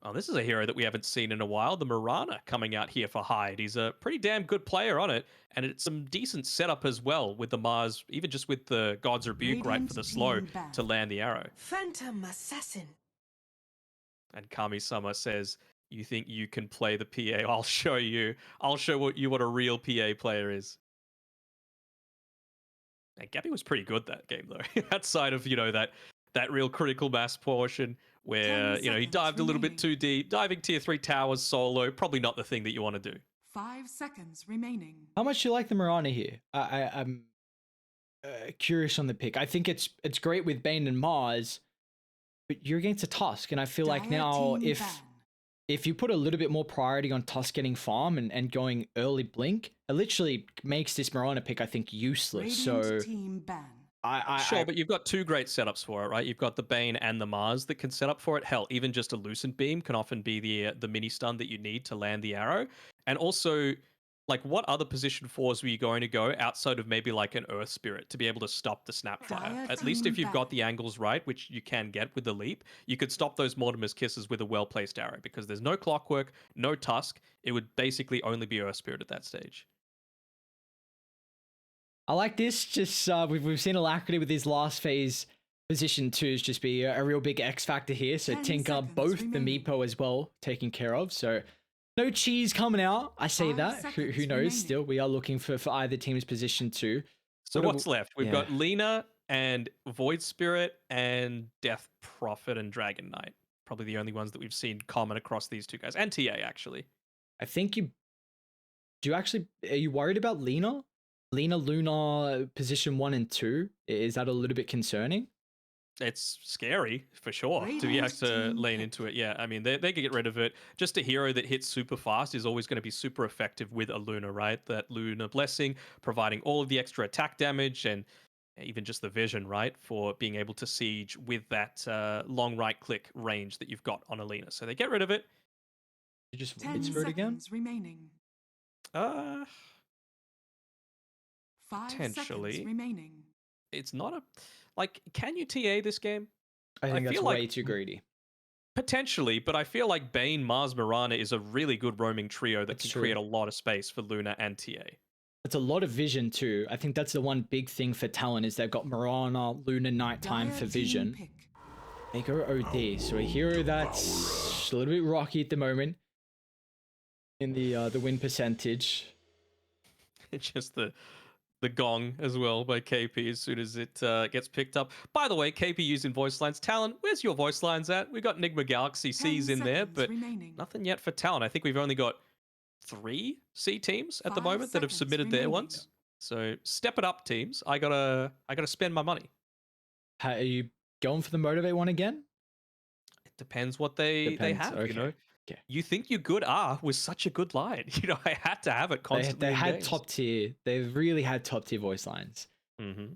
Oh, this is a hero that we haven't seen in a while. The Mirana coming out here for Hyde. He's a pretty damn good player on it, and it's some decent setup as well with the Mars, even just with the God's Rebuke, right, for Radiant the slow team ban. to land the arrow. Phantom Assassin. And Kami-sama says, "You think you can play the PA? I'll show you. I'll show what a real PA player is." And Gabby was pretty good that game though. Outside of that real critical mass portion where 10 he seconds dived a little bit remaining. too deep, diving tier 3 towers solo, probably not the thing that you want to do. 5 seconds remaining. How much do you like the Mirana here? I'm curious on the pick. I think it's great with Bane and Mars, but you're against a Tusk, and I feel like Dire now team if ban. if you put a little bit more priority on Tusk getting farm and going early blink, it literally makes this Mirana pick, I think, useless. Radiant So team ban. Sure, but you've got two great setups for it, right? You've got the Bane and the Mars that can set up for it. Hell, even just a Lucent Beam can often be the mini stun that you need to land the arrow. And also, like, what other position fours were you going to go outside of maybe like an Earth Spirit to be able to stop the Snapfire? Dire At least team if you've got ban. the angles right, which you can get with the leap, you could stop those Mortimer's Kisses with a well-placed arrow because there's no clockwork, no Tusk. It would basically only be Earth Spirit at that stage. I like this. Just we've seen Alacrity with his last phase position twos just be a real big X factor here. So 10 Tinker, seconds both remaining. the Meepo as well, taken care of. So no cheese coming out. I say 5 that. Who seconds knows? remaining. Still, we are looking for either team's position two. So What do what's left? We've yeah. got Lena and Void Spirit and Death Prophet and Dragon Knight. Probably the only ones that we've seen common across these two guys. And TA, actually. I think are you worried about Lena? Lena Luna position 1 and 2? Is that a little bit concerning? It's scary, for sure, to Radiant have to team lean pick. into it. Yeah, I mean, they could get rid of it. Just a hero that hits super fast is always going to be super effective with a Luna, right? That Luna Blessing, providing all of the extra attack damage and even just the vision, right? For being able to siege with that long right-click range that you've got on Alina. So they get rid of it. You just 10 Void Spirit again? seconds remaining. Uh, 5 Potentially. seconds remaining. it's not a... Like, can you TA this game? I think that's feel way like too greedy. Potentially, but I feel like Bane, Mars, Mirana is a really good roaming trio that That's can true. create a lot of space for Luna and TA. It's a lot of vision too. I think that's the one big thing for Talon is they've got Mirana, Luna, Nighttime Dire for team vision. pick. They go OD, so a hero that's a little bit rocky at the moment in the win percentage. It's just the gong as well by KP as soon as it gets picked up. By the way, KP using voice lines. Talon, where's your voice lines at? We got Nigma Galaxy 10 C's in there, seconds but remaining. nothing yet for Talon. I think we've only got 3 C teams at the 5 moment that have seconds submitted their remaining. ones. So step it up, teams. I gotta spend my money. Are you going for the Motivate one again? It depends what they Depends, have, okay. Okay. You think you're good was such a good line. I had to have it constantly. They in had games. top tier. They've really had top tier voice lines. Mm-hmm.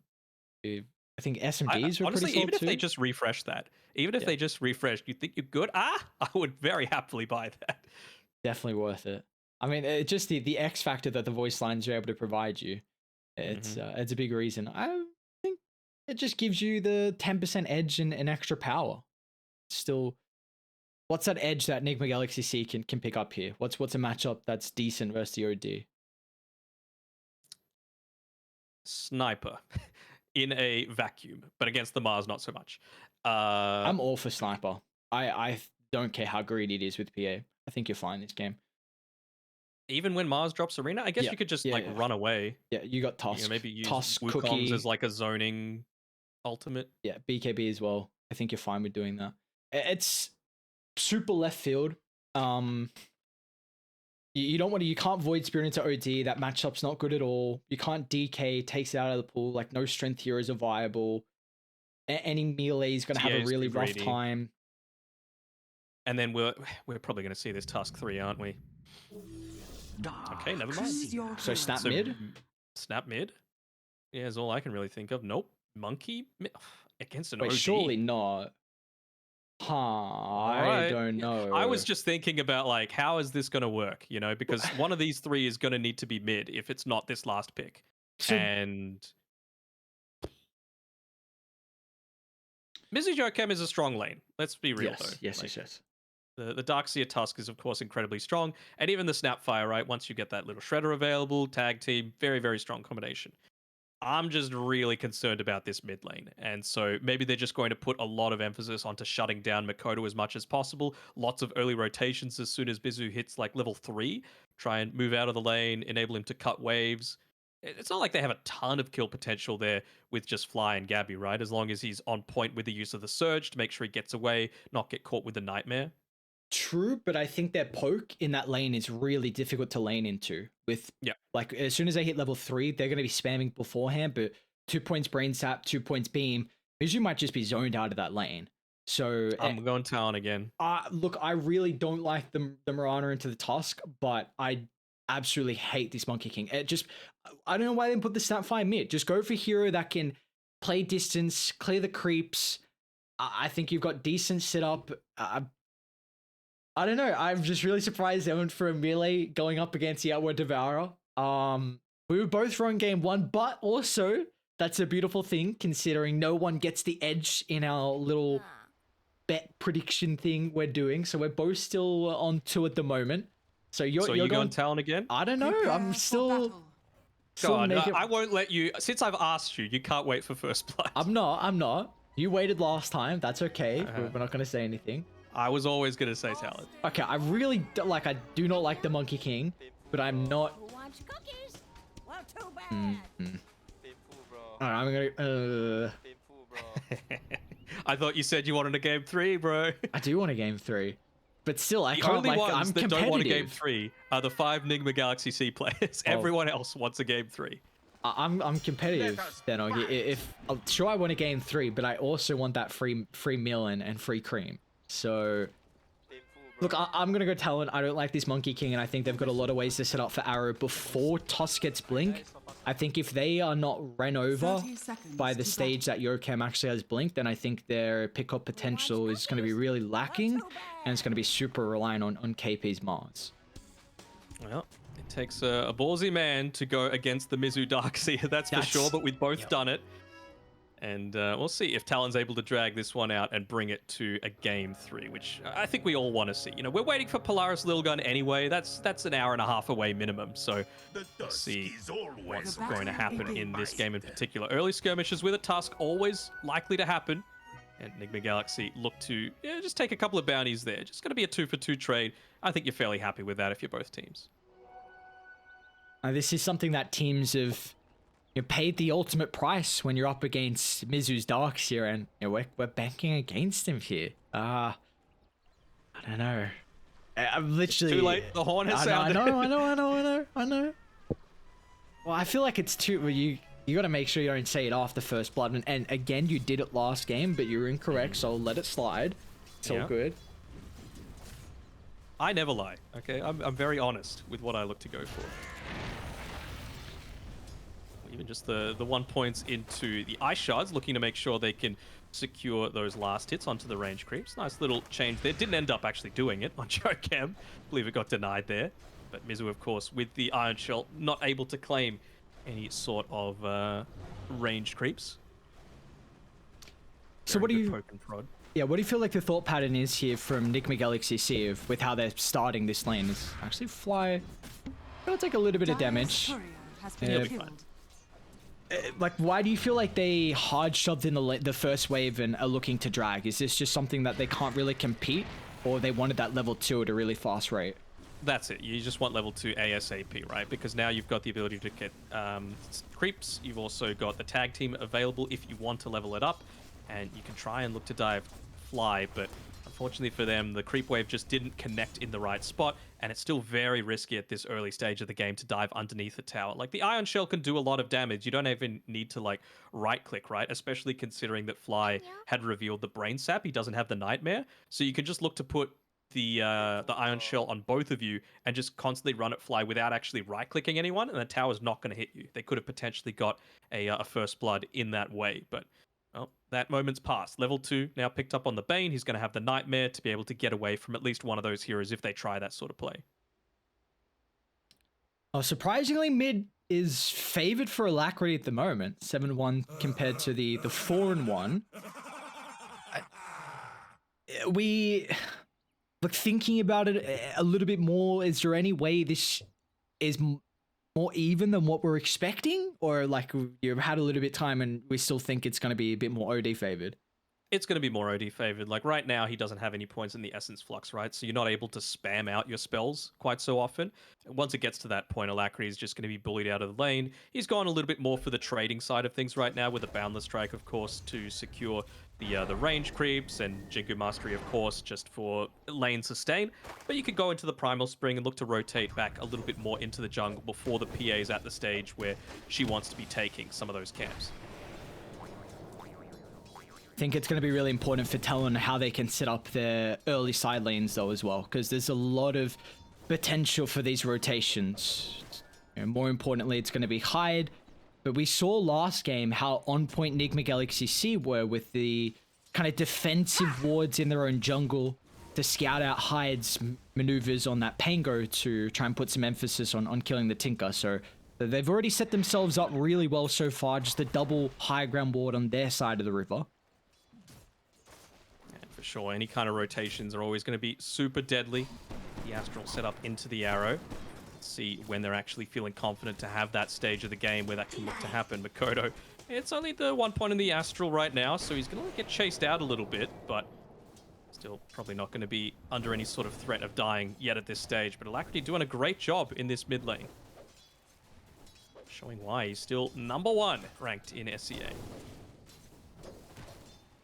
I think SMGs were Honestly, pretty solid even if too. they just refresh that, even if Yeah. they just refreshed, you think you're good? I would very happily buy that. Definitely worth it. I mean, just the X factor that the voice lines are able to provide you. It's a big reason. I think it just gives you the 10% edge and extra power. Still, what's that edge that Nigma Galaxy.SEA can pick up here? What's a matchup that's decent versus the OD? Sniper in a vacuum, but against the Mars, not so much. I'm all for Sniper. I don't care how greedy it is with PA. I think you're fine this game. Even when Mars drops Arena, I guess Yeah, you could just yeah, like yeah. run away. Yeah, you got Tusk. Maybe use Tusk, Wukong's Cookie. as like a zoning ultimate. Yeah, BKB as well. I think you're fine with doing that. It's super left field. You don't want to. You can't Void Spirit into OD. That matchup's not good at all. You can't DK. Takes it out of the pool. Like no strength heroes are viable. Any melee is going to have a TA's really too rough greedy. time. And then we're probably going to see this Tusk 3, aren't we? Okay, never mind. Choose your So hero. snap So, mid. Snap mid? Yeah, is all I can really think of. Nope. Monkey mid? Against an Wait, OD? surely not. I right. don't know. I was just thinking about like, how is this going to work? Because one of these 3 is going to need to be mid if it's not this last pick. So, And Mrs. Jokem is a strong lane. Let's be real, though. yes. The Darkseer Tusk is, of course, incredibly strong. And even the Snapfire, right? Once you get that little Shredder available, tag team, very, very strong combination. I'm just really concerned about this mid lane. And so maybe they're just going to put a lot of emphasis onto shutting down Makoto as much as possible. Lots of early rotations as soon as Bizu hits like level 3. Try and move out of the lane, enable him to cut waves. It's not like they have a ton of kill potential there with just Fly and Gabby, right? As long as he's on point with the use of the Surge to make sure he gets away, not get caught with the Nightmare. True, but I think their poke in that lane is really difficult to lane into. With like as soon as they hit level 3, they're going to be spamming beforehand. But 2 points brain sap, 2 points beam. Mizu might just be zoned out of that lane. So I'm going Talon again. Look, I really don't like the Mirana into the Tusk, but I absolutely hate this Monkey King. I don't know why they didn't put the Snapfire mid. Just go for hero that can play distance, clear the creeps. I think you've got decent setup. I don't know. I'm just really surprised they went for a melee going up against the Outward Devourer. We were both wrong game 1, but also that's a beautiful thing considering no one gets the edge in our little bet prediction thing we're doing. So we're both still on 2 at the moment. So you're going Talon again? I don't know. Prepare I'm for still. battle. God, I won't let you. Since I've asked you, you can't wait for first blood. I'm not. You waited last time. That's okay. We're not going to say anything. I was always going to say Talon. Okay, I really I do not like the Monkey King, but I'm not. Who wants cookies? Well, too bad. Alright, I'm gonna. I thought you said you wanted a game 3, bro. I do want a game 3, but still, I The can't. only Like, ones I'm that competitive. don't want a game 3 are the 5 Nigma Galaxy.SEA players. Everyone else wants a game 3. I'm competitive, Danog. If sure, I want a game 3, but I also want that free meal and free cream. So, look, I'm gonna go Talon. I don't like this Monkey King, and I think they've got a lot of ways to set up for Arrow before Tusk gets Blink. I think if they are not ran over 30 seconds by the to stage that Yorkem actually has Blink, then I think their pickup potential is going to be really lacking, and it's going to be super reliant on KP's Mars. Well, it takes a ballsy man to go against the Mizu Darkseer, that's for sure, but we've both done it. And we'll see if Talon's able to drag this one out and bring it to a game 3, which I think we all want to see. You know, we're waiting for Polaris Lilgun anyway. That's an hour and a half away minimum. So let's see what's going to happen in this game in particular. Early skirmishes with a Tusk, always likely to happen. And Nigma Galaxy look to just take a couple of bounties there. Just going to be a 2-for-2 trade. I think you're fairly happy with that if you're both teams. This is something that teams have paid the ultimate price when you're up against Mizu's Darkseer, and we're banking against him here. I don't know. I'm literally too late. The horn has sounded. I know. Well, I feel like it's too. You got to make sure you don't say it after first blood, and again, you did it last game, but you're incorrect, so I'll let it slide. It's all good. I never lie. Okay, I'm very honest with what I look to go for. Even just the 1 points into the ice shards, looking to make sure they can secure those last hits onto the range creeps. Nice little change there. Didn't end up actually doing it on Jokem. Believe it got denied there. But Mizu, of course, with the Iron Shell, not able to claim any sort of ranged creeps. So what do you... Poke and prod. Yeah, what do you feel like the thought pattern is here from Nigma Galaxy.SEA with how they're starting this lane? Is actually Fly gonna take a little bit of damage. He'll be fine. Like, why do you feel like they hard shoved in the first wave and are looking to drag? Is this just something that they can't really compete, or they wanted that level 2 at a really fast rate? That's it. You just want level 2 ASAP, right? Because now you've got the ability to get creeps. You've also got the tag team available if you want to level it up, and you can try and look to dive Fly, but unfortunately for them, the creep wave just didn't connect in the right spot, and it's still very risky at this early stage of the game to dive underneath the tower. Like, the Iron Shell can do a lot of damage. You don't even need to, like, right-click, right? Especially considering that Fly had revealed the Brain Sap. He doesn't have the Nightmare, so you can just look to put the Iron Shell on both of you and just constantly run at Fly without actually right-clicking anyone, and the tower's not going to hit you. They could have potentially got a first blood in that way, but... well, that moment's passed. Level 2 now picked up on the Bane. He's going to have the Nightmare to be able to get away from at least one of those heroes if they try that sort of play. Oh, surprisingly, mid is favored for Alacrity at the moment. 7-1 compared to the 4-1. like thinking about it a little bit more, is there any way this is more even than what we're expecting, or like you've had a little bit of time and we still think it's going to be a bit more OD favored? It's going to be more OD favored. Like right now, he doesn't have any points in the Essence Flux, right? So you're not able to spam out your spells quite so often. Once it gets to that point, Alacrity is just going to be bullied out of the lane. He's gone a little bit more for the trading side of things right now, with a Boundless Strike, of course, to secure the range creeps, and Jinku Mastery, of course, just for lane sustain. But you could go into the Primal Spring and look to rotate back a little bit more into the jungle before the PA is at the stage where she wants to be taking some of those camps. I think it's going to be really important for Talon how they can set up their early side lanes though as well, because there's a lot of potential for these rotations. More importantly, it's going to be Hyde, but we saw last game how on point Nigma.SEA were with the kind of defensive wards in their own jungle to scout out Hyde's maneuvers on that Pango to try and put some emphasis on killing the Tinker. So they've already set themselves up really well so far, just a double high ground ward on their side of the river. For sure, any kind of rotations are always going to be super deadly. The Astral set up into the arrow. Let's see when they're actually feeling confident to have that stage of the game where that can look to happen. Makoto, it's only the 1 point in the Astral right now, so he's going to get chased out a little bit, but still probably not going to be under any sort of threat of dying yet at this stage. But Alacrity doing a great job in this mid lane, showing why he's still #1 ranked in SEA.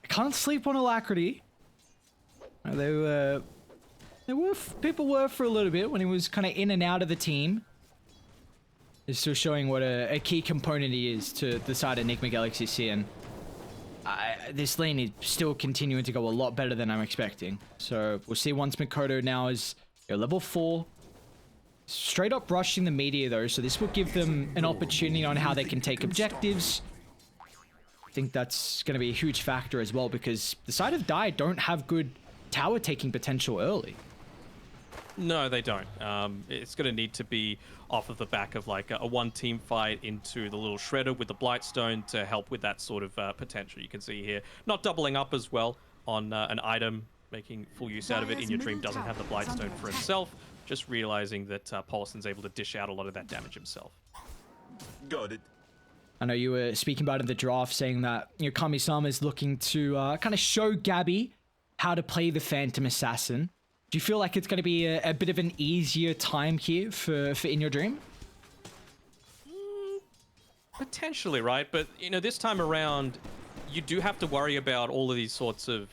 I can't sleep on Alacrity. People were for a little bit when he was kind of in and out of the team. It's still showing what a key component he is to the side of Nigma.SEA, and this lane is still continuing to go a lot better than I'm expecting. So we'll see once Makoto now is level 4. Straight up rushing the meteor though, so this will give them an opportunity on how they can take objectives. I think that's going to be a huge factor as well, because the side of Dai don't have good tower taking potential early. No, they don't. It's going to need to be off of the back of like a one-team fight into the little shredder with the Blightstone to help with that sort of potential. You can see here, not doubling up as well on an item, making full use out of it. In Your Dream doesn't have the Blightstone for himself, just realizing that Paulson's able to dish out a lot of that damage himself. Got it. I know you were speaking about in the draft, saying that Kami-sama is looking to kind of show Gabby how to play the Phantom Assassin. Do you feel like it's going to be a bit of an easier time here for In Your Dream? Potentially, right? But, this time around, you do have to worry about all of these sorts of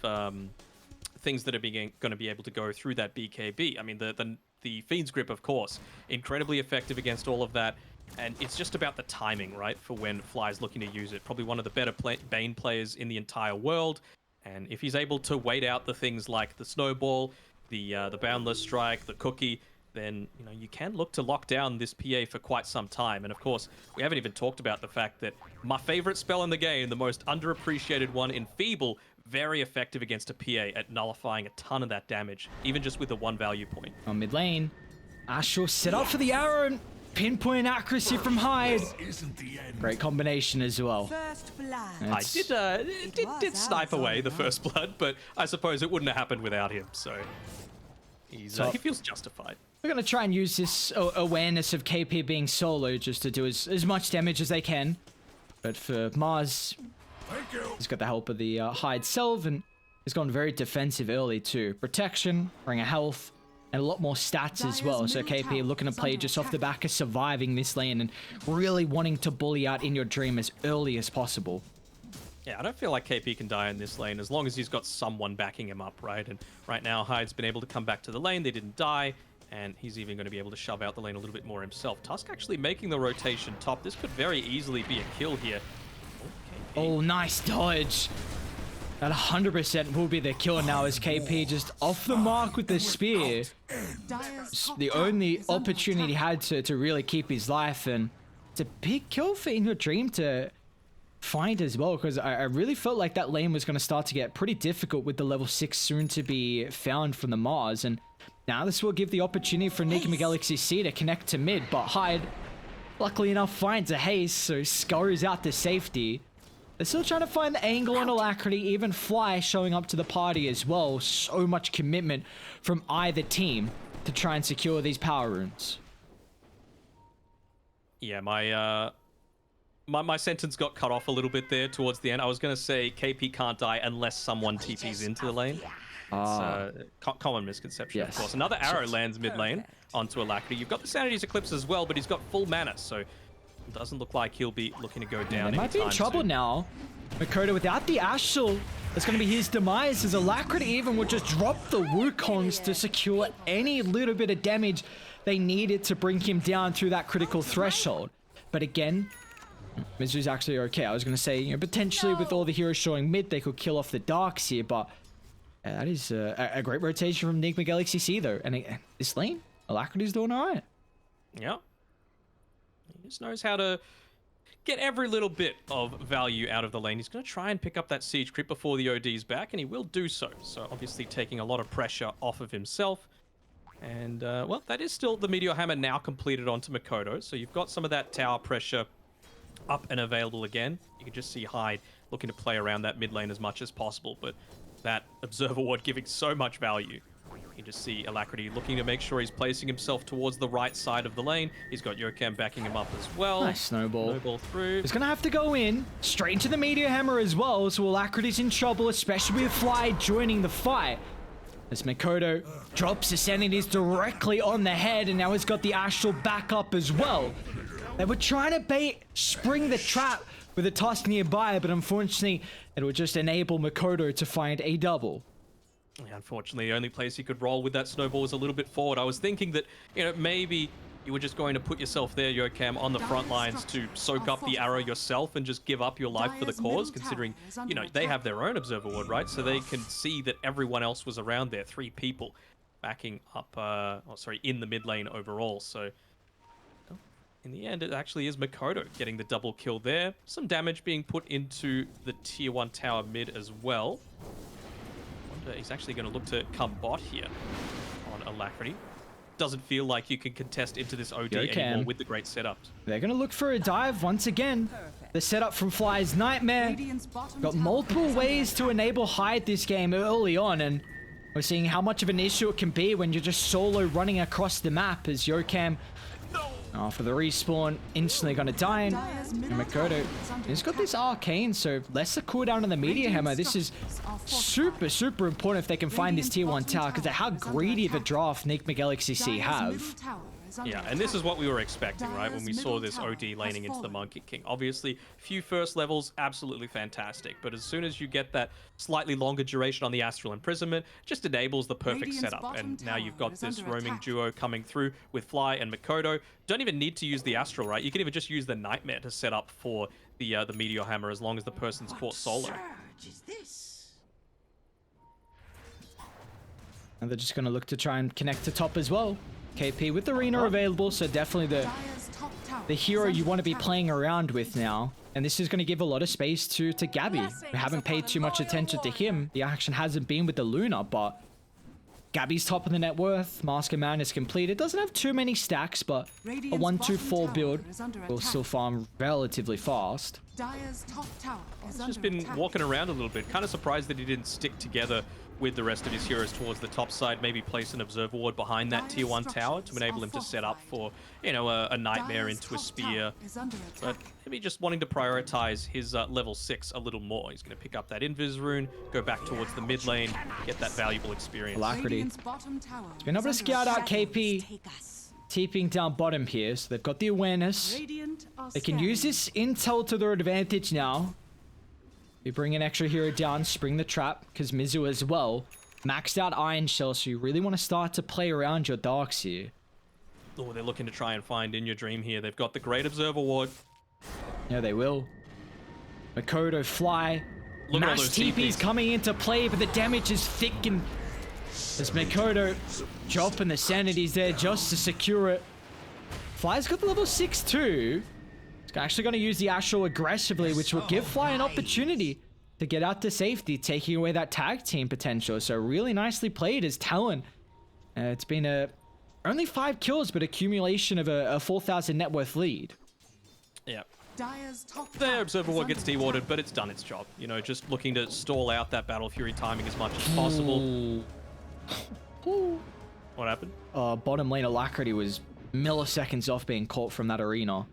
things that are going to be able to go through that BKB. I mean, the Fiend's Grip, of course, incredibly effective against all of that. And it's just about the timing, right, for when Fly's looking to use it. Probably one of the better Bane players in the entire world. And if he's able to wait out the things like the Snowball, the Boundless Strike, the Cookie, then you can look to lock down this PA for quite some time. And of course, we haven't even talked about the fact that my favorite spell in the game, the most underappreciated one, Enfeeble, very effective against a PA at nullifying a ton of that damage, even just with a 1 value point. On mid lane, Astral set up for the arrow and pinpoint accuracy from Hyde. Great combination as well. First blood. I did snipe away the first blood, but I suppose it wouldn't have happened without him. So he feels justified. We're going to try and use this awareness of KP being solo just to do as much damage as they can. But for Mars, he's got the help of the Hyde Self, and he's gone very defensive early too. Protection, ring of health, and a lot more stats as well. So KP looking to play just off the back of surviving this lane and really wanting to bully out In Your Dream as early as possible. Yeah, I don't feel like KP can die in this lane as long as he's got someone backing him up, right? And right now, Hyde's been able to come back to the lane. They didn't die, and he's even going to be able to shove out the lane a little bit more himself. Tusk actually making the rotation top. This could very easily be a kill here. Oh, nice dodge. That 100% will be the kill now, as KP just off the mark with the spear. The only opportunity he had to really keep his life, and it's a big kill for In Your Dream to find as well, because I really felt like that lane was going to start to get pretty difficult with the level 6 soon to be found from the Mars, and now this will give the opportunity for Nigma.SEA to connect to mid, but Hyde, luckily enough, finds a haste, so scurries out to safety. They're still trying to find the angle on Alacrity, even Fly showing up to the party as well. So much commitment from either team to try and secure these power runes. Yeah, my sentence got cut off a little bit there towards the end. I was going to say KP can't die unless someone TPs into the lane. Common misconception, Yes. of course. Another arrow lands mid lane onto Alacrity. You've got the Sanity's Eclipse as well, but he's got full mana, so it doesn't look like he'll be looking to go down. They might be in trouble soon. now. Makoto without the Astral, it's going to be his demise, as Alacrity even would just drop the Wukongs to secure any little bit of damage they needed to bring him down through that critical threshold. But again, Mizu's actually okay. I was going to say, you know, potentially with all the heroes showing mid, they could kill off the Darks here, but that is a great rotation from Nigma.SEA though. And this lane, Alacrity's doing all right. Yeah. He just knows how to get every little bit of value out of the lane. He's going to try and pick up that siege creep before the OD's back, and he will do so. So obviously taking a lot of pressure off of himself. And, well, that is still the Meteor Hammer now completed onto Makoto. So you've got some of that tower pressure up and available again. You can just see Hyde looking to play around that mid lane as much as possible, but that Observer Ward giving so much value. You can just see Alacrity looking to make sure he's placing himself towards the right side of the lane. He's got Yokam backing him up as well. Nice snowball. Snowball through. He's going to have to go in straight into the Meteor Hammer as well, so Alacrity's in trouble, especially with Fly joining the fight. As Makoto drops the Sanities directly on the head, and now he's got the Astral back up as well. They were trying to spring the trap with a Tusk nearby, but unfortunately, it would just enable Makoto to find a double. Yeah, unfortunately, the only place he could roll with that snowball was a little bit forward. I was thinking that, you know, maybe you were just going to put yourself there, Yokam, on the front lines to soak up the arrow yourself and just give up your life for the cause, considering, you know, they have their own Observer Ward, right? So they can see that everyone else was around there, 3 people backing up, in the mid lane overall. So in the end, it actually is Makoto getting the double kill there. Some damage being put into the tier 1 tower mid as well. Wonder he's actually going to look to come bot here on Alacrity. Doesn't feel like you can contest into this OD anymore with the great setups. They're going to look for a dive once again. The setup from Fly's Nightmare. Got multiple ways to enable Hyde this game early on, and we're seeing how much of an issue it can be when you're just solo running across the map as Yokam, for the respawn, instantly going to die. And Makoto, he's got this arcane, so less the cooldown on the Meteor Hammer. This is super, super important if they can find this tier 1 tower, because of how greedy of a draft Nigma.SEA have. Yeah, and this is what we were expecting, right? When we saw this OD laning into the Monkey King. Obviously, few first levels, absolutely fantastic. But as soon as you get that slightly longer duration on the Astral Imprisonment, just enables the perfect setup. And now you've got this roaming duo coming through with Fly and Makoto. Don't even need to use the Astral, right? You can even just use the Nightmare to set up for the Meteor Hammer as long as the person's caught solo. And they're just going to look to try and connect to top as well. KP with the Arena available, so definitely the hero you want to be playing around with now. And this is going to give a lot of space to Gabby. We haven't paid too much attention to him. The action hasn't been with the Luna, but Gabby's top of the net worth. Mask of Madness completed. Doesn't have too many stacks, but a 1-2-4 build will still farm relatively fast. He's just been walking around a little bit. Kind of surprised that he didn't stick together with the rest of his heroes towards the top side, maybe place an Observer Ward behind that tier 1 tower to enable him to set up for, you know, a Nightmare into a Spear. But maybe just wanting to prioritize his level 6 a little more. He's going to pick up that Invis rune, go back towards the mid lane, get that valuable experience. Alacrity. He's been able to scout out KP, TPing down bottom here, so they've got the awareness. They can use this intel to their advantage now. We bring an extra hero down, spring the trap, because Mizu as well. Maxed out Iron Shell, so you really want to start to play around your Darks here. Oh, they're looking to try and find In Your Dream here. They've got the Great Observer Ward. Yeah, they will. Makoto, Fly. Mass TP's coming into play, but the damage is thick, and as Makoto dropping the Sanities there just to secure it. Fly's got the level 6 too. Actually going to use the Astral aggressively, which will give Fly an opportunity to get out to safety, taking away that tag team potential. So really nicely played as Talon. It's been only 5 kills, but accumulation of a 4,000 net worth lead. Yeah, Dire's top The tower Observer is War gets under dewarded, attack. but it's done its job. You know, just looking to stall out that Battle Fury timing as much as possible. What happened? Bottom lane Alacrity was milliseconds off being caught from that arena.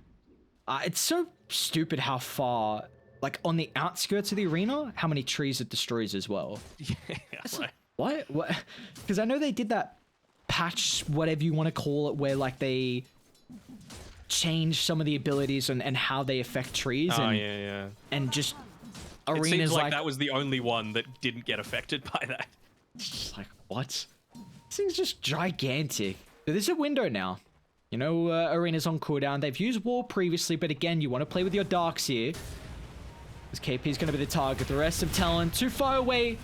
It's so stupid how far, like on the outskirts of the arena, how many trees it destroys as well. Yeah, right. What? Because I know they did that patch, whatever you want to call it, where like they changed some of the abilities and how they affect trees. Oh, and, yeah. And just It arenas seems like like that was the only one that didn't get affected by that. Just like, what? This thing's just gigantic. So there's a window now. You know, arena's on cooldown. They've used War previously, but again, you want to play with your darks here. This KP's going to be the target. The rest of Talon too far away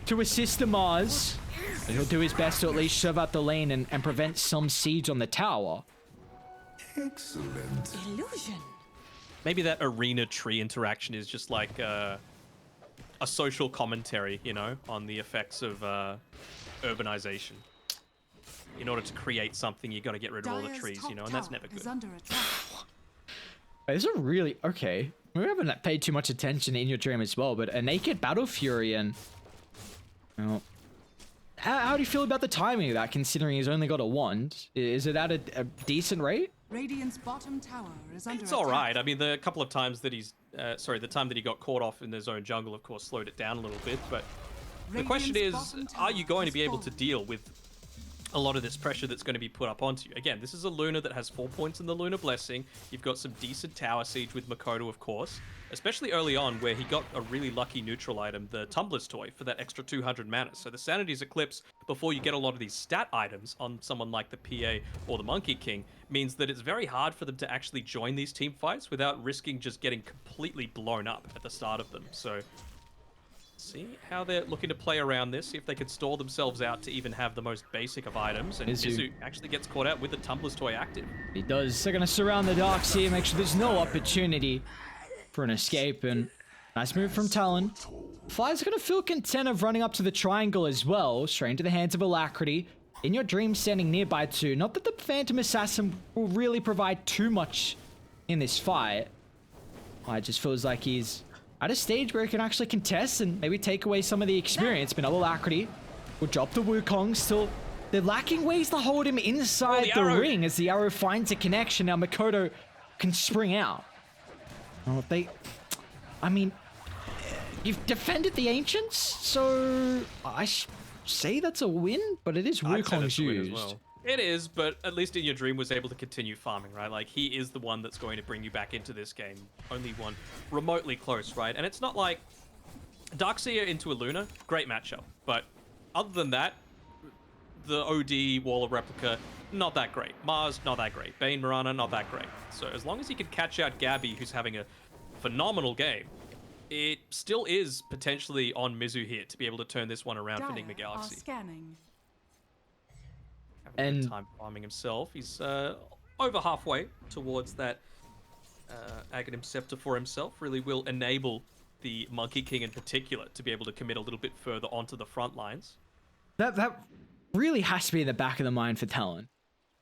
to assist the Mars. But he'll do his best to at least shove out the lane and prevent some siege on the tower. Excellent. Illusion. Maybe that arena tree interaction is just like a social commentary, you know, on the effects of urbanization. In order to create something, you got to get rid of all the Dire's trees, top you know, and that's tower never is good. under attack. There's a really... Okay. We haven't paid too much attention in your dream as well, but a naked Battle Fury and... Well, how do you feel about the timing of that, considering he's only got a wand? Is it at a decent rate? Radiant's bottom tower is under It's attack. all right. I mean, the couple of times that he's... the time that he got caught off in his own jungle, of course, slowed it down a little bit, but the question is, Radiant's bottom are you tower going to has be able to fallen. deal with a lot of this pressure that's going to be put up onto you? Again, this is a Luna that has 4 points in the Luna Blessing. You've got some decent tower siege with Makoto, of course, especially early on where he got a really lucky neutral item, the Tumbler's Toy, for that extra 200 mana. So the Sanity's Eclipse, before you get a lot of these stat items on someone like the PA or the Monkey King, means that it's very hard for them to actually join these team fights without risking just getting completely blown up at the start of them. So see how they're looking to play around this, see if they could stall themselves out to even have the most basic of items. And Mizu actually gets caught out with the Tumbler's Toy active. He does. They're going to surround the darks here, make sure there's no opportunity for an escape. And nice move from Talon. Fly's going to feel content of running up to the triangle as well, straight into the hands of Alacrity. In your dream, standing nearby too. Not that the Phantom Assassin will really provide too much in this fight. It just feels like he's at a stage where he can actually contest and maybe take away some of the experience. But Alacrity will drop the Wukong. Still, they're lacking ways to hold him inside the ring as the arrow finds a connection. Now Makoto can spring out. Oh, I mean, you've defended the Ancients, so I say that's a win, but it is Wukong's used. Well. It is, but at least in your dream was able to continue farming, right? Like, he is the one that's going to bring you back into this game. Only one remotely close, right? And it's not like DarkSeer into a Luna, great matchup. But other than that, the OD Wall of Replica, not that great. Mars, not that great. Bane Mirana, not that great. So as long as he can catch out Gabby, who's having a phenomenal game, it still is potentially on Mizu here to be able to turn this one around for Dire Nigma are Galaxy. scanning. Having a good time farming himself. He's over halfway towards that Aghanim Scepter for himself. Really will enable the Monkey King in particular to be able to commit a little bit further onto the front lines. That really has to be in the back of the mind for Talon.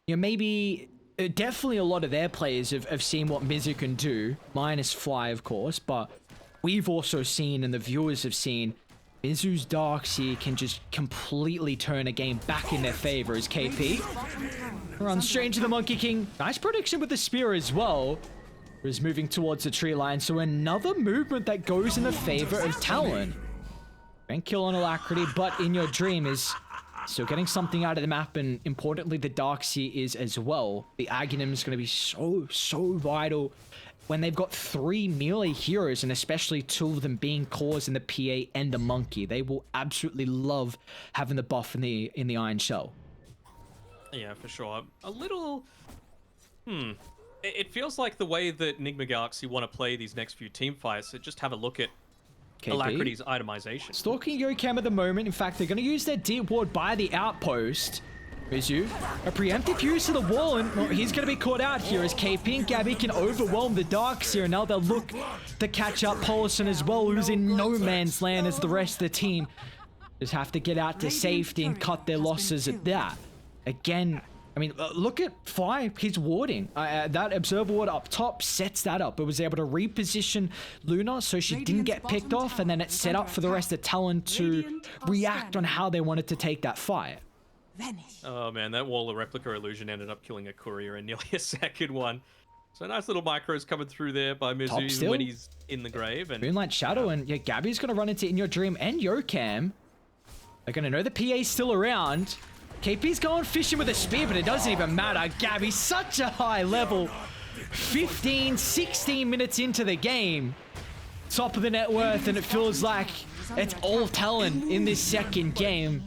You know, maybe definitely a lot of their players have seen what Mizu can do, minus Fly, of course, but we've also seen, and the viewers have seen, Mizu's DarkSeer can just completely turn a game back in their favor as KP runs straight into the Monkey King. Nice prediction with the spear as well. Is moving towards the tree line, so another movement that goes in the favor of Talon. Bank kill on Alacrity, but in your dream is still getting something out of the map, and importantly, the Darkseer is as well. The Aghanim is going to be so vital when they've got 3 melee heroes, and especially 2 of them being Cause and the PA and the Monkey. They will absolutely love having the buff in the Iron Shell. Yeah, for sure. A little... It feels like the way that Nigma Galaxy want to play these next few team fights, so just have a look at KP. Alacrity's itemization. Stalking Yokam at the moment. In fact, they're going to use their deep ward by the outpost. Mizu, a preemptive use of the wall, and well, he's going to be caught out here as KP and Gabby can overwhelm the Darkseer. Now they'll look to catch up Paulson as well, who's in no man's land as the rest of the team just have to get out to safety and cut their losses at that. Again, I mean, look at Fly. He's warding. That Observer Ward up top sets that up. It was able to reposition Luna so she didn't get picked off, and then it set up for the rest of Talon to react on how they wanted to take that fight. Oh man, that wall of replica illusion ended up killing a courier in nearly a second one. So nice little micros coming through there by Mizu even when he's in the grave. And Moonlight Shadow, and yeah, Gabby's going to run into In Your Dream and Yokam. They're going to know the PA's still around. KP's going fishing with a spear, but it doesn't even matter. Gabby, such a high level. 15, 16 minutes into the game. Top of the net worth, and it feels like it's all Talon in this second game.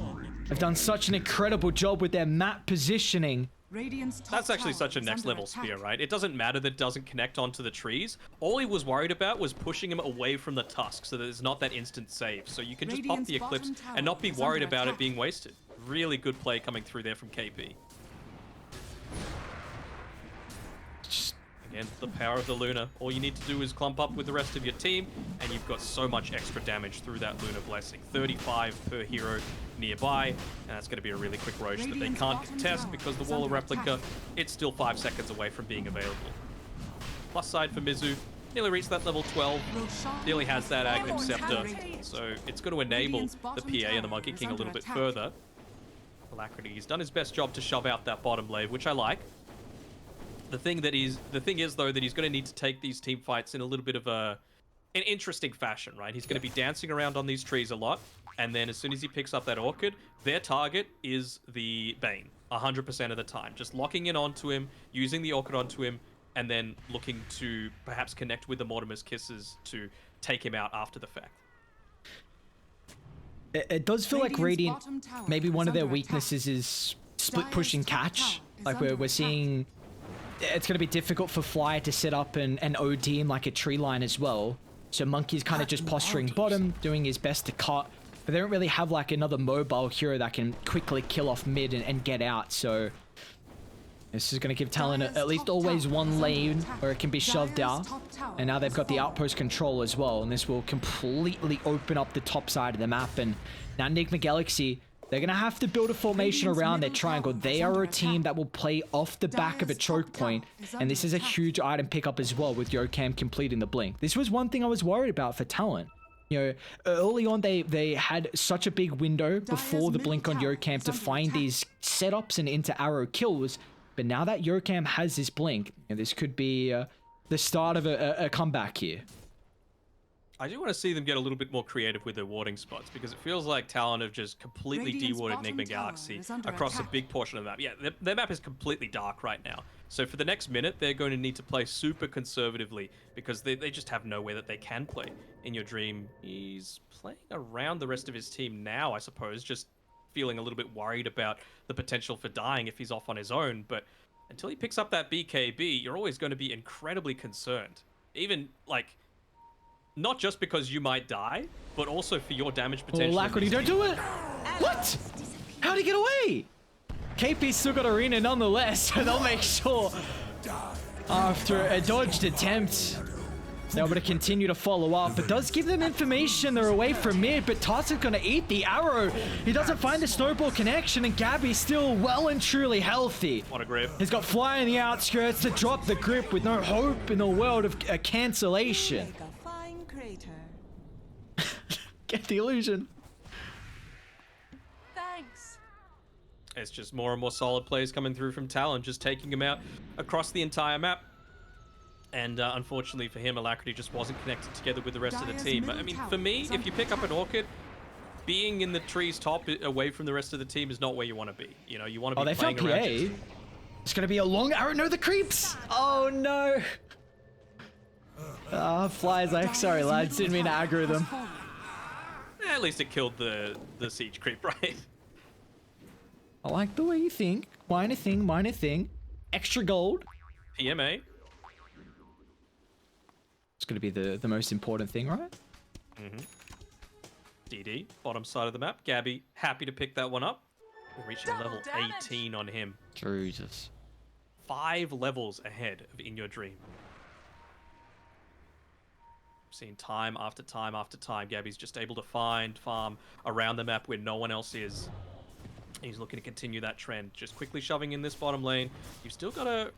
They've done such an incredible job with their map positioning. That's actually such a next level spear, right? It doesn't matter that it doesn't connect onto the trees. All he was worried about was pushing him away from the tusk so that there's not that instant save. So you can just pop the Eclipse and not be worried about it being wasted. Really good play coming through there from KP. Again, the power of the Luna. All you need to do is clump up with the rest of your team, and you've got so much extra damage through that Luna Blessing. 35 per hero nearby, and that's going to be a really quick roach that they can't contest because the wall of replica, it's still 5 seconds away from being available. Plus side for Mizu, nearly reached that level 12, nearly has that active scepter, so it's going to enable the PA and the Monkey King a little bit further. Alacrity, he's done his best job to shove out that bottom lane, which I like. The thing is though that he's going to need to take these team fights in a little bit of an interesting fashion, right? He's going to be dancing around on these trees a lot, and then as soon as he picks up that orchid, their target is the Bane 100% of the time. Just locking in onto him, using the orchid onto him, and then looking to perhaps connect with the Mortimer's Kisses to take him out after the fact. It does feel like Radiant, maybe one of their weaknesses is split push and catch. Like we're seeing, it's going to be difficult for Fly to set up an OD in like a tree line as well. So Monkey's kind of just posturing bottom, doing his best to cut. But they don't really have like another mobile hero that can quickly kill off mid and get out. So this is going to give Talon at least always one lane where it can be shoved out. And now they've got the outpost control as well. And this will completely open up the top side of the map. And now Nigma Galaxy, they're going to have to build a formation around their triangle. They are a team that will play off the back of a choke point. And this is a huge item pickup as well with Yokam completing the blink. This was one thing I was worried about for Talon. You know, early on they had such a big window before the blink on Yokam to find these setups and into arrow kills. But now that Yokam has this blink, you know, this could be the start of a comeback here. I do want to see them get a little bit more creative with their warding spots, because it feels like Talon have just completely de-warded Nigma Galaxy across a big portion of the map. Yeah, their map is completely dark right now. So for the next minute, they're going to need to play super conservatively, because they just have nowhere that they can play. In Your Dream, he's playing around the rest of his team now, I suppose, just feeling a little bit worried about the potential for dying if he's off on his own. But until he picks up that BKB, you're always going to be incredibly concerned. Even, like, not just because you might die, but also for your damage potential. Oh, Alacrity, don't do it! What? How'd he get away? KP's still got Arena nonetheless, so they'll make sure after a dodged attempt, they're able to continue to follow up. It does give them information. They're away from mid, but Tarsic's gonna eat the arrow. He doesn't find the snowball connection, and Gabby's still well and truly healthy. What a grip. He's got Fly in the outskirts to drop the grip with no hope in the world of a cancellation. Get the illusion. Thanks. It's just more and more solid plays coming through from Talon, just taking him out across the entire map. And unfortunately for him, Alacrity just wasn't connected together with the rest of the team. I mean, for me, if you pick up an Orchid, being in the tree's top away from the rest of the team is not where you want to be. You know, you want to be playing around. PA. It's going to be a long arrow. No, the creeps. Oh, no. Fly's like, sorry, lads. Didn't mean to aggro them. At least it killed the siege creep, right? I like the way you think. Minor thing, minor thing. Extra gold. PMA. It's going to be the most important thing, right? Mm-hmm. DD, bottom side of the map. Gabby, happy to pick that one up. We're reaching level 18 on him. Jesus. 5 levels ahead of In Your Dream. Seen time after time after time, Gabby's just able to farm around the map where no one else is. He's looking to continue that trend, just quickly shoving in this bottom lane. You've still got a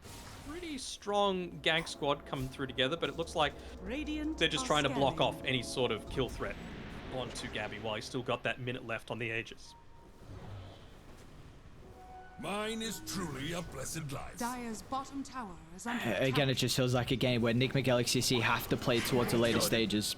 pretty strong gank squad coming through together, but it looks like Radiant they're just are trying to block scanning. off any sort of kill threat onto Gabby while he's still got that minute left on the Aegis. Mine is truly a blessed life. Dire's bottom tower is under attack. Again, it just feels like a game where Nigma.SEA have to play towards the later stages.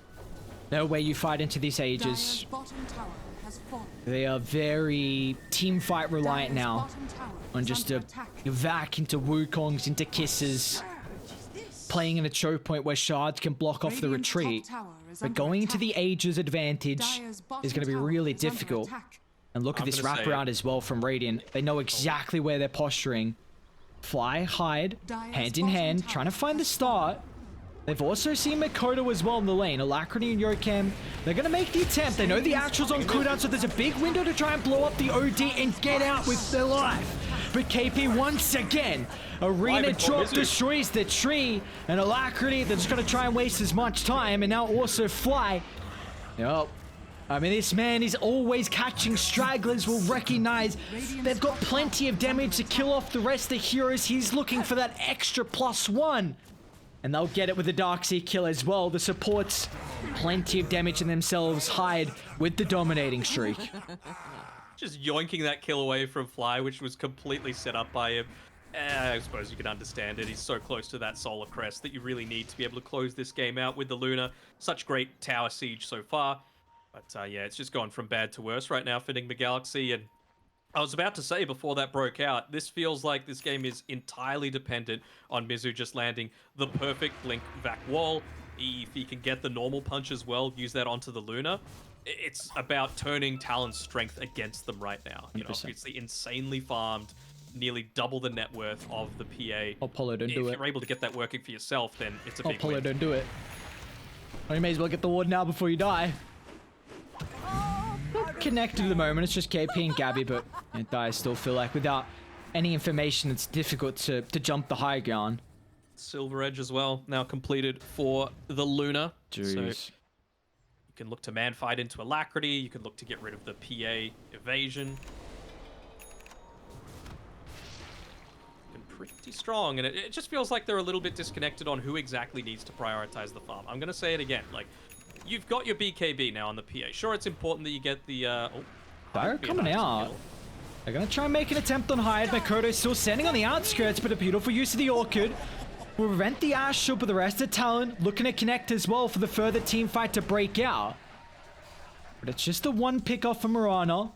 No way you fight into these Dire's Aegis. bottom tower has fallen. They are very team fight reliant Dire's now bottom tower on is just under a attack. vac into Wukongs, into kisses, playing in a choke point where shards can block off the Radiant's top retreat. tower is But under going into attack. the Aegis advantage Dire's bottom is going to be tower really is under difficult. attack. And look at I'm this gonna say- wraparound as well from Radiant. They know exactly where they're posturing. Fly, hide, Dire's hand in bottom hand, tower trying to find the has start. They've also seen Makoto as well in the lane. Alacrity and Yokem. They're going to make the attempt. They know the actual's on cooldown, so there's a big window to try and blow up the OD and get out with their life. But KP once again, Arena Live drop Mizu. destroys the tree. And Alacrity, they're just going to try and waste as much time. And now also Fly. Yup. I mean, this man is always catching stragglers. Will recognize they've got plenty of damage to kill off the rest of the heroes. He's looking for that extra +1. And they'll get it with the Darkseid kill as well. The supports, plenty of damage in themselves, hide with the dominating streak. Just yoinking that kill away from Fly, which was completely set up by him. I suppose you can understand it. He's so close to that Solar Crest that you really need to be able to close this game out with the Luna. Such great tower siege so far. But yeah, it's just gone from bad to worse right now for Nigma.SEA. And I was about to say before that broke out, this feels like this game is entirely dependent on Mizu just landing the perfect Blink Vac wall. If he can get the normal punch as well, use that onto the Luna. It's about turning Talon's strength against them right now. You know, 100%. it's the insanely farmed, nearly double the net worth of the PA. Apollo, don't do If it. you're able to get that working for yourself, then it's a big Apollo, win. don't do it. Well, you may as well get the ward now before you die. Connected at the moment, it's just KP and Gabby, but I still feel like without any information, it's difficult to jump the high ground. Silver Edge as well, now completed for the Luna. So you Jeez. can look to man fight into Alacrity, you can look to get rid of the PA evasion. Been pretty strong, and it just feels like they're a little bit disconnected on who exactly needs to prioritize the farm. I'm going to say it again, like, you've got your BKB now on the PA. Sure, it's important that you get the... Fire be a coming nice out. kill. They're going to try and make an attempt on hide. Makoto's still standing on the outskirts, but a beautiful use of the Orchid will prevent the Ash Shield, but the rest of Talon looking to connect as well for the further team fight to break out. But it's just the one pick off from Mirana.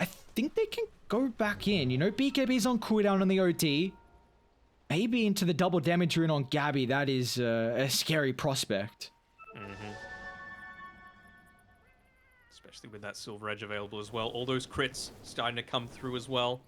I think they can go back in. You know, BKB's on cooldown on the OD. Maybe into the double damage rune on Gabby. That is a scary prospect. Especially with that Silver Edge available as well. All those crits starting to come through as well.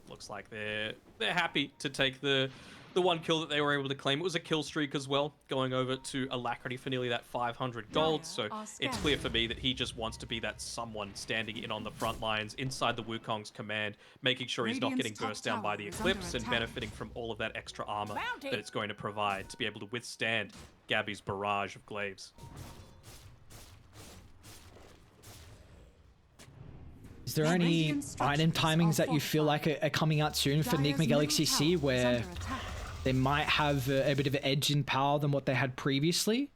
Looks like they're happy to take the one kill that they were able to claim. It was a kill streak as well, going over to Alacrity for nearly that 500 gold. So it's clear for me that he just wants to be that someone standing in on the front lines inside the Wukong's command, making sure he's not getting Radiant's top burst down by the tower is under Eclipse and attack. benefiting from all of that extra armor Bounty. that it's going to provide to be able to withstand Gabby's barrage of glaives. Is there any Radiant item structures timings are that you feel like are coming out soon for Dire's Nigma.SEA middle tower where is under attack. they might have a bit of an edge in power than what they had previously?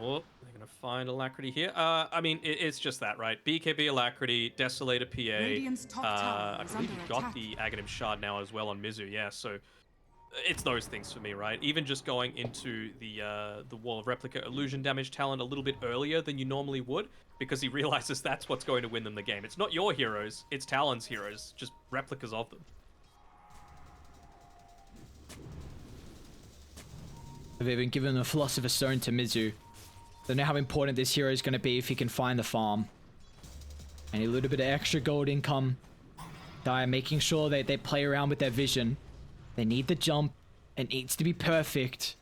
Oh, they're going to find Alacrity here. I mean, it's just that, right? BKB Alacrity, Desolator PA. Radiant's top tower I is believe under you've got attack. the Aghanim Shard now as well on Mizu, yeah, so it's those things for me, right? Even just going into the Wall of Replica illusion damage talent a little bit earlier than you normally would, because he realizes that's what's going to win them the game. It's not your heroes, it's Talon's heroes, just replicas of them. They've even given the Philosopher's Stone to Mizu. They know how important this hero is going to be if he can find the farm. And a little bit of extra gold income. Dire making sure that they play around with their vision. They need the jump. It needs to be perfect.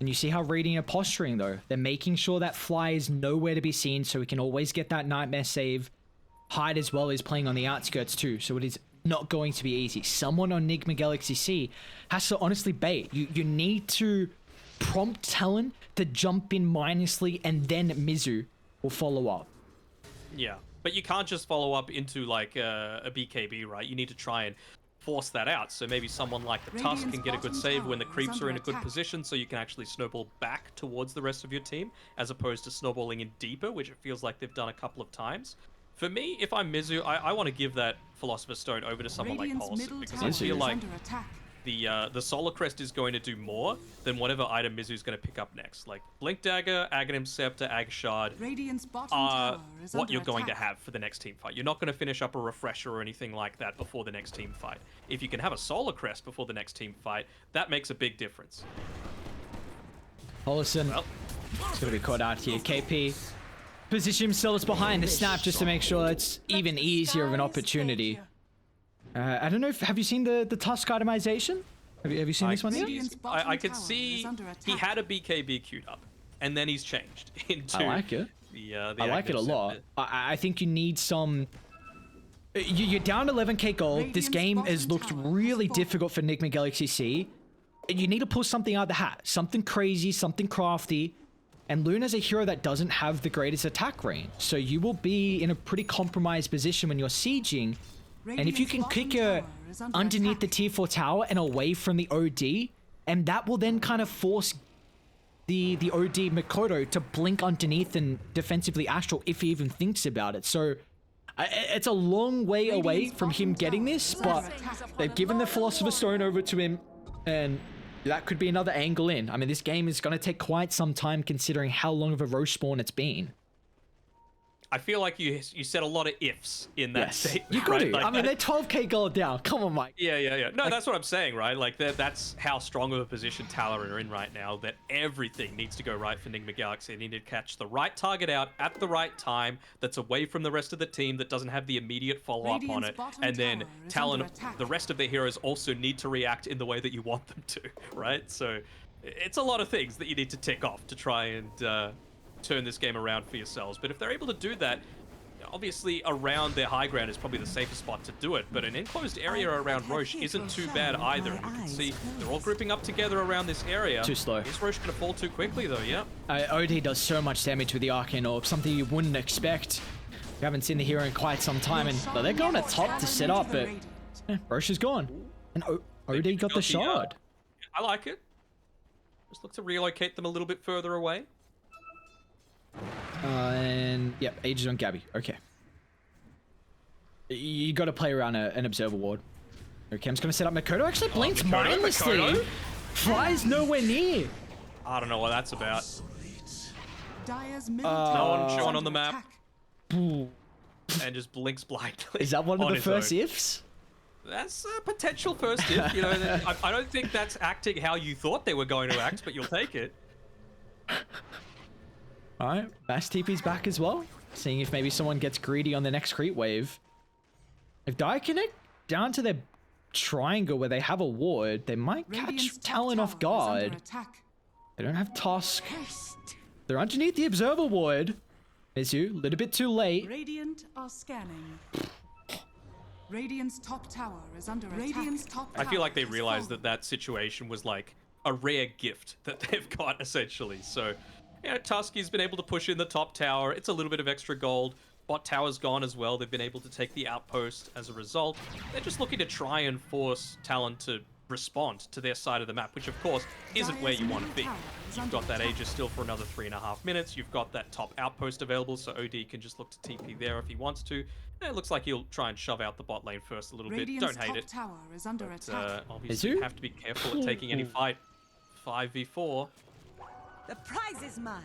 And you see how Radiant are posturing though. They're making sure that Fly is nowhere to be seen so we can always get that Nightmare save. Hide as well is playing on the outskirts too, so it is not going to be easy. Someone on Nigma.SEA has to honestly bait. You need to prompt Talon to jump in minusly and then Mizu will follow up. Yeah, But you can't just follow up into like a BKB, right? You need to try and force that out. So maybe someone like the Tusk Radiant's can get a good bottom save when the tower is creeps are in a under good attack. position, so you can actually snowball back towards the rest of your team, as opposed to snowballing in deeper, which it feels like they've done a couple of times. For me, if I'm Mizu, I want to give that Philosopher's Stone over to someone like Radiant's Paulson, middle because tower I feel is like under attack. the Solar Crest is going to do more than whatever item Mizu's going to pick up next. Like Blink Dagger, Aghanim Scepter, Ag Shard Radiant's bottom are tower is what under you're going to attack. have for the next team fight. You're not going to finish up a refresher or anything like that before the next team fight. If you can have a Solar Crest before the next team fight, that makes a big difference. Paulson Well, is going to be caught out here. KP position himself behind the snap just to make sure it's even easier of an opportunity. I don't know if, have you seen the Tusk itemization? Have you seen this one yet? Radiant's bottom I could tower see is under he attack. had a BKB queued up, and then he's changed into I like it. the I like it a Aghanim lot. Scepter. I think you need some. You're down 11k gold. This Radiant's game has bottom looked tower has really fallen. difficult for Nigma. And you need to pull something out of the hat. Something crazy, something crafty. And Luna's a hero that doesn't have the greatest attack range. So you will be in a pretty compromised position when you're sieging. And if you Radiant's can bottom kick her tower is under underneath the attack. tier 4 tower and away from the OD, and that will then kind of force the OD Mikoto to blink underneath and defensively astral if he even thinks about it. So it's a long way away Radiant's from him bottom getting tower this, is but under attack. they've given the Philosopher's Stone over to him, and that could be another angle in. I mean, this game is going to take quite some time considering how long of a Roche spawn it's been. I feel like you said a lot of ifs in that statement. You got right? to. Like I mean, they're 12k gold down. Come on, Mike. Yeah. No, that's what I'm saying, right? Like that's how strong of a position Talon are in right now. That everything needs to go right for Nigma Galaxy. They need to catch the right target out at the right time. That's away from the rest of the team. That doesn't have the immediate follow up on Radiant's it. bottom And then tower is Talon, under attack. the rest of their heroes also need to react in the way that you want them to, right? So it's a lot of things that you need to tick off to try and turn this game around for yourselves. But if they're able to do that, obviously around their high ground is probably the safest spot to do it, but an enclosed area around Roche isn't too bad either. And you can see they're all grouping up together around this area. Too slow. Is Roche going to fall too quickly though? Yeah. OD does so much damage with the Arcane Orb, something you wouldn't expect. We haven't seen the hero in quite some time, and well, they're going to top to set up, but Roche is gone. And OD got the shard. I like it. Just look to relocate them a little bit further away. And yep, Aegis on Gabby. Okay. You got to play around an observer ward. Okay, I'm just going to set up Mikoto. Actually blinks mindlessly. Mikoto? Flies nowhere near. I don't know what that's about. Dire's middle No tower one is shown under on the map. attack. And just blinks blindly. Is that one of the his first own. ifs? That's a potential first if. You know, I don't think that's acting how you thought they were going to act, but you'll take it. Alright, Bass TP's back as well. Seeing if maybe someone gets greedy on the next creep wave. If Dire connect down to their triangle where they have a ward, they might Radiant's catch top Talon off tower is under guard. attack. They don't have Tusk. Haste. They're underneath the observer ward. Mizu, a little bit too late. Radiant are scanning. Radiant's top tower is under attack. Radiant's top I feel like they tower has realized fallen. that situation was like a rare gift that they've got essentially. So, you know, Tusky's been able to push in the top tower. It's a little bit of extra gold. Bot tower's gone as well. They've been able to take the outpost as a result. They're just looking to try and force Talon to respond to their side of the map, which of course isn't where you want to be. You've got that Aegis still for another 3.5 minutes. You've got that top outpost available, so OD can just look to TP there if he wants to. And it looks like he'll try and shove out the bot lane first a little Radiant's bit. Don't hate top it. tower is under But attack. obviously, Mizu? you have to be careful at taking any fight. 5v4. The prize is mine.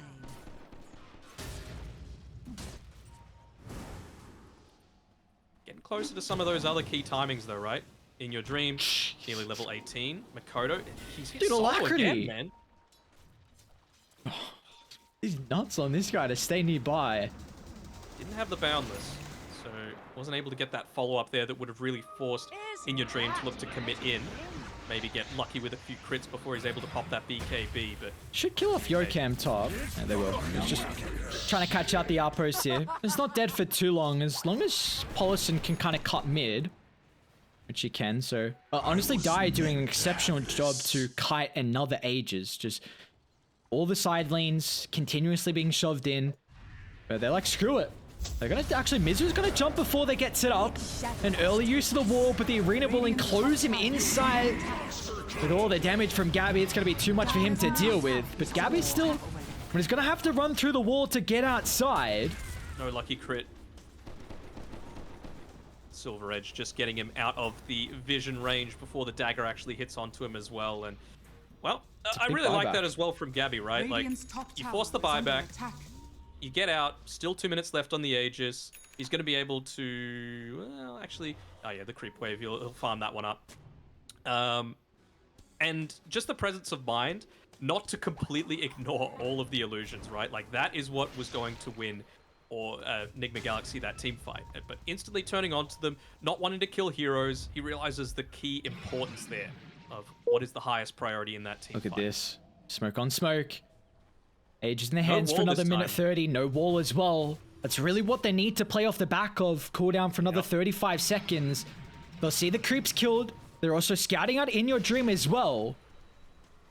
Getting closer to some of those other key timings, though, right? In your dream, nearly level 18. Makoto, he's hit Dude, solo Alacrity. again, man. He's nuts on this guy to stay nearby. Didn't have the boundless, so wasn't able to get that follow-up there that would have really forced In Your Dream to look to commit in. Maybe get lucky with a few crits before he's able to pop that BKB, but Should kill off Yokam top. Yeah, they will. He's just trying to catch out the outpost here. It's not dead for too long. As long as Paulson can kind of cut mid, which he can. So honestly, Dire doing an exceptional job to kite another Aegis. Just all the side lanes continuously being shoved in. But they're like, screw it. They're going to actually, Mizu's going to jump before they get set up. An early use of the wall, but the arena will enclose him inside. With all the damage from Gabby, it's going to be too much for him to deal with. But Gabby's still, but he's going to have to run through the wall to get outside. No lucky crit. Silver Edge just getting him out of the vision range before the dagger actually hits onto him as well. And, well, I really like that as well from Gabby, right? Like, you force the buyback. You get out, still 2 minutes left on the Aegis. He's going to be able to, well, actually, oh yeah, the creep wave, he'll farm that one up. And just the presence of mind, not to completely ignore all of the illusions, right? Like, that is what was going to win or Nigma Galaxy that team fight. But instantly turning onto them, not wanting to kill heroes, he realizes the key importance there of what is the highest priority in that team fight. Look at this. Smoke on smoke. Aegis in their hands for another minute 30. No wall as well. That's really what they need to play off the back of. Cooldown for another 35 seconds. They'll see the creeps killed. They're also scouting out In Your Dream as well.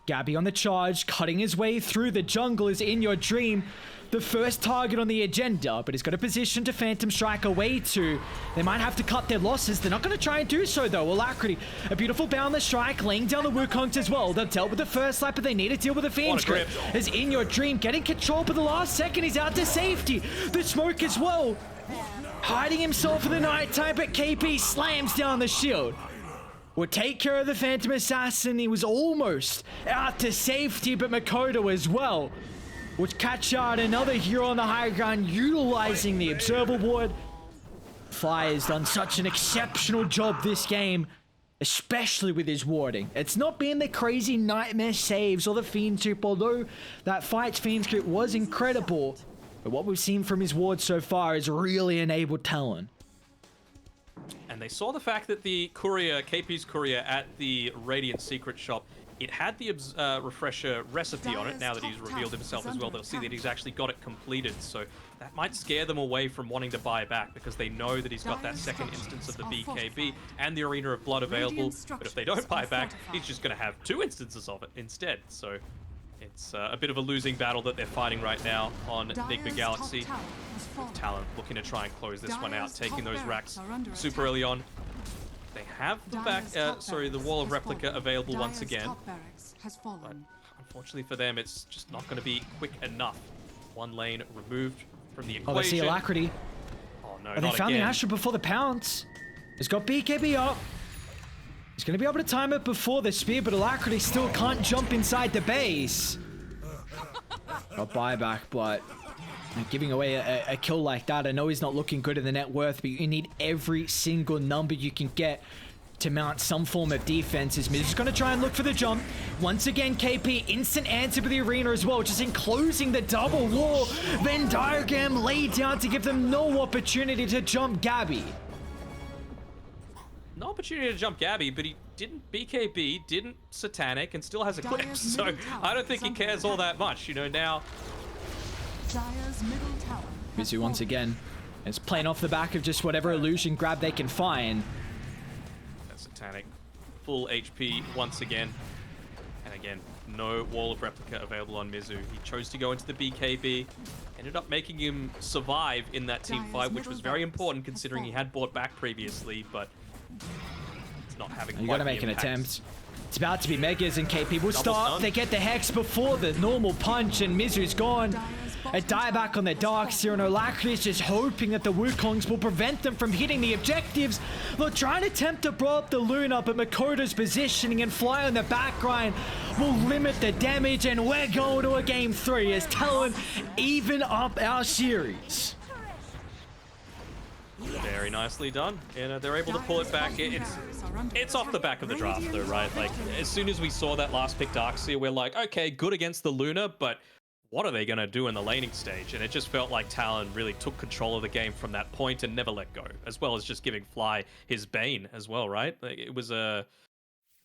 Gabby on the charge, cutting his way through the jungle is In Your Dream. The first target on the agenda, but he's got a position to Phantom Strike away to. They might have to cut their losses. They're not going to try and do so, though. Alacrity, a beautiful boundless strike, laying down the Wukongs as well. They've dealt with the first lap, but they need to deal with the Fiend's Grip. As In Your Dream, getting control for the last second. He's out to safety. The smoke as well. Hiding himself for the nighttime, but KP slams down the shield. Will take care of the Phantom Assassin. He was almost out to safety, but Makoto as well. Would catch out another hero on the high ground, utilizing the Observer Ward. Fly has done such an exceptional job this game, especially with his warding. It's not been the crazy nightmare saves or the Fiend Soup, although that fight's Fiend Soup was incredible. But what we've seen from his ward so far has really enabled Talon. And they saw the fact that the courier, KP's courier at the Radiant Secret Shop, it had the refresher recipe on it. Now that he's revealed himself as well, they'll see that he's actually got it completed. So that might scare them away from wanting to buy back, because they know that he's got that second instance of the BKB and the Arena of Blood available. But if they don't buy back, he's just going to have 2 instances of it instead. So it's a bit of a losing battle that they're fighting right now on Nigma Galaxy. Talon looking to try and close this one out, taking those racks super early on. They have the wall of replica available once again. But unfortunately for them, it's just not going to be quick enough. One lane removed from the equation. Oh, they see Alacrity. Oh no, But they found the Astra before the pounce. He's got BKB up. He's going to be able to time it before the spear, but Alacrity still can't jump inside the base. Got buyback, but giving away a kill like that, I know he's not looking good in the net worth, but you need every single number you can get to mount some form of defense. He's just going to try and look for the jump. Once again, KP, instant answer for the arena as well, just enclosing the double wall. Venn diagram laid down to give them no opportunity to jump Gabby. No opportunity to jump Gabby, but he didn't BKB, didn't Satanic, and still has a clip. So I don't think he cares all that much. You know, now Mizu once again is playing off the back of just whatever illusion grab they can find. That's Satanic, full HP once again. And again, no wall of replica available on Mizu. He chose to go into the BKB, ended up making him survive in that team fight, which was very important considering he had bought back previously, but it's not having you gotta make an attempt. It's about to be Megas, and KP will start. They get the Hex before the normal punch, and Mizu's gone. A dieback on the Darkseer, and Alacrity is just hoping that the Wukongs will prevent them from hitting the objectives. They'll try and attempt to blow up the Luna, but Makoto's positioning and Fly on the backline will limit the damage, and we're going to a game 3 as Talon even up our series. Very nicely done, and they're able to pull it back. It's off the back of the draft though, right? Like, as soon as we saw that last pick Darkseer, we're like, okay, good against the Luna, but what are they going to do in the laning stage? And it just felt like Talon really took control of the game from that point and never let go, as well as just giving Fly his Bane as well, right? Like, it was a...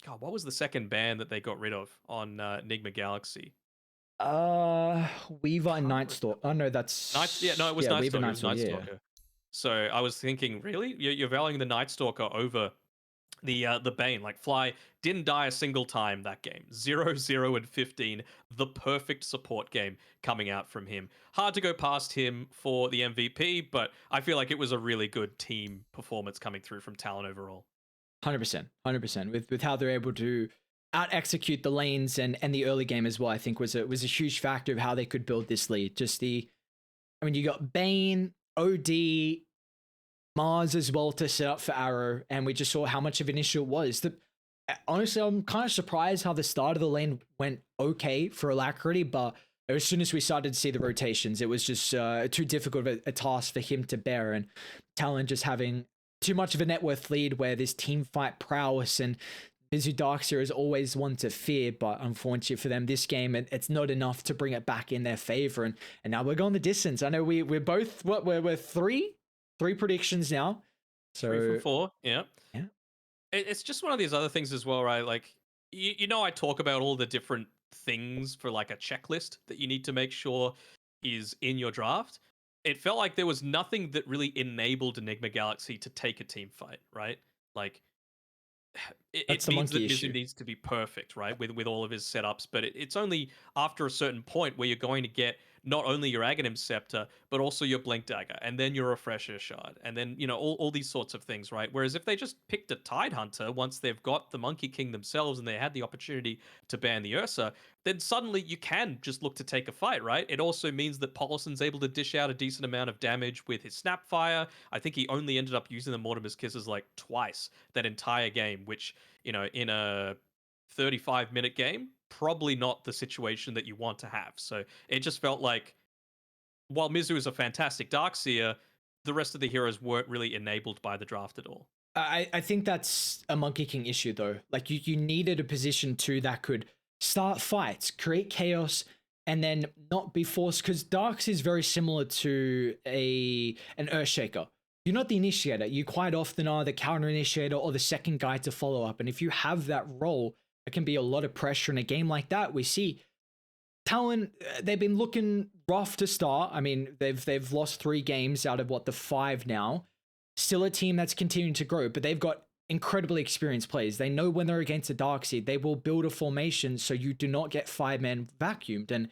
God, what was the second ban that they got rid of on Nigma Galaxy? Weaver and Nightstalker. Oh, no, that's... it was Nightstalker. It was Nightstalker. So I was thinking, really? You're valuing the Nightstalker over The Bane, like Fly, didn't die a single time that game. 0-0-15, the perfect support game coming out from him. Hard to go past him for the MVP, but I feel like it was a really good team performance coming through from Talon overall. 100%, 100%. With how they're able to out execute the lanes and the early game as well, I think was a huge factor of how they could build this lead. Just I mean, you got Bane, OD, Mars as well to set up for Arrow, and we just saw how much of an issue it was. Honestly, I'm kind of surprised how the start of the lane went okay for Alacrity, but as soon as we started to see the rotations, it was just too difficult of a task for him to bear, and Talon just having too much of a net worth lead where this team fight prowess and Mizu Darkseer is always one to fear, but unfortunately for them, this game, it's not enough to bring it back in their favor, and now we're going the distance. I know we're both, we're three predictions now. So 3 from 4, yeah. Yeah. It's just one of these other things as well, right? Like, you know, I talk about all the different things for like a checklist that you need to make sure is in your draft. It felt like there was nothing that really enabled Enigma Galaxy to take a team fight, right? Like, That's it the means that monkey Mizu issue. needs to be perfect, right? With all of his setups, but it's only after a certain point where you're going to get not only your Aghanim Scepter, but also your Blink Dagger, and then your Refresher Shard, and then, you know, all these sorts of things, right? Whereas if they just picked a Tide Hunter once they've got the Monkey King themselves and they had the opportunity to ban the Ursa, then suddenly you can just look to take a fight, right? It also means that Polison's able to dish out a decent amount of damage with his Snapfire. I think he only ended up using the Mortimer's Kisses like twice that entire game, which, you know, in a 35-minute game, probably not the situation that you want to have. So it just felt like, while Mizu is a fantastic Darkseer, the rest of the heroes weren't really enabled by the draft at all. I think that's a Monkey King issue though. Like you needed a position 2 that could start fights, create chaos, and then not be forced, because Darks is very similar to an Earthshaker. You're not the initiator. You quite often are the counter initiator or the second guy to follow up. And if you have that role, it can be a lot of pressure in a game like that. We see Talon, they've been looking rough to start. I mean, they've lost 3 games out of the 5 now. Still a team that's continuing to grow, but they've got incredibly experienced players. They know when they're against a Darkseid, they will build a formation so you do not get 5-man vacuumed. And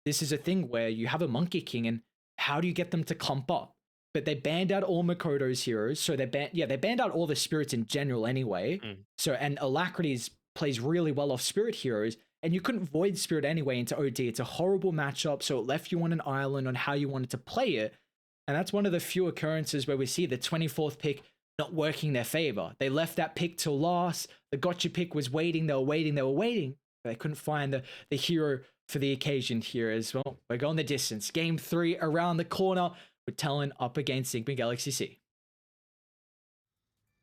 this is a thing where you have a Monkey King, and how do you get them to clump up? But they banned out all Makoto's heroes, so they banned out all the spirits in general anyway. So, and Alacrity's plays really well off spirit heroes, and you couldn't void spirit anyway into OD. It's a horrible matchup, so it left you on an island on how you wanted to play it. And that's one of the few occurrences where we see the 24th pick not working in their favor. They left that pick till last. The gotcha pick was waiting. They were waiting. They couldn't find the hero for the occasion here as well. We're going the distance. Game 3 around the corner. We're Talon up against Nigma Galaxy.SEA.